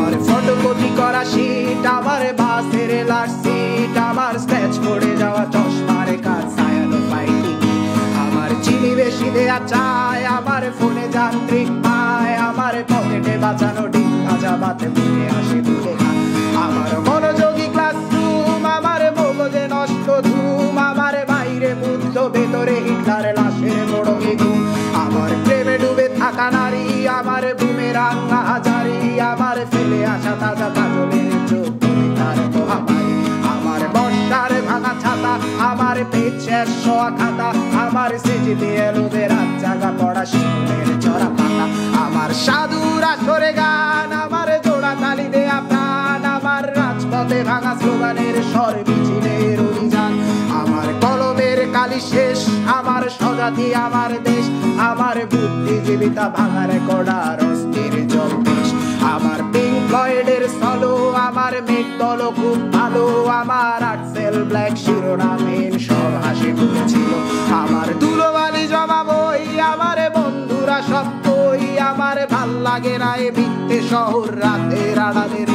আমার ফটোকপি করা শীট, আমার বাসের লাস্ট সিট, আমার স্ক্র্যাচ পড়ে যাওয়া চশমার কাজ ছায়ানো পাইনি, আমার চিনি বেশি দেয়া চায়, আমার ফোনে যান্ত্রিক পায়, আমার পকেটে বাঁচানো ডিম ভাজা বাতে মুখে আসে ভুলে খায়, আমার মনোযোগী ক্লাসরুম, আমার মগজে নষ্ট ধুম, আমার বাইরে বুদ্ধ ভেতরে হিটলার লাশের মোড়কে ঘুম, আমার প্রেমে ডুবে থাকা নারী, আমার বুমেরাং হাজারি, আমার ফেলে আসা তাজা কাজলের চোখ তার মহামারী, আমার বর্ষার ভাঙা ছাতা, আমার পেট শেষ শোয়া খাতা, আমার সিজিতে এলোদের রাত জাগা পড়া শিশুদের চড়া পাতা, আমার সাধুর আসরে গান, আমার জোড়া তালি দেয়া প্রাণ, আমার রাজপথে ভাঙা স্লোগানের স্বর মিছিলের অভিযান, আমার কলমের কালি শেষ, আমার স্বজাতি আমার দেশ, আমার বুদ্ধিজীবিতা ভাঙার কড়ার অস্থির জলদেশ, আমার পিঙ্ক ফ্লয়েডের সলো, আমার মেট দল খুব ভালো, আমার আর্টসেল ব্ল্যাক শিরোনামহীন সব হাসি খুঁজছিল, আমার ধুলোবালি জমা বই, আমার বন্ধুরা সব কই, আমার ভাল লাগে না এ মিথ্যে শহর রাতের আড়ালের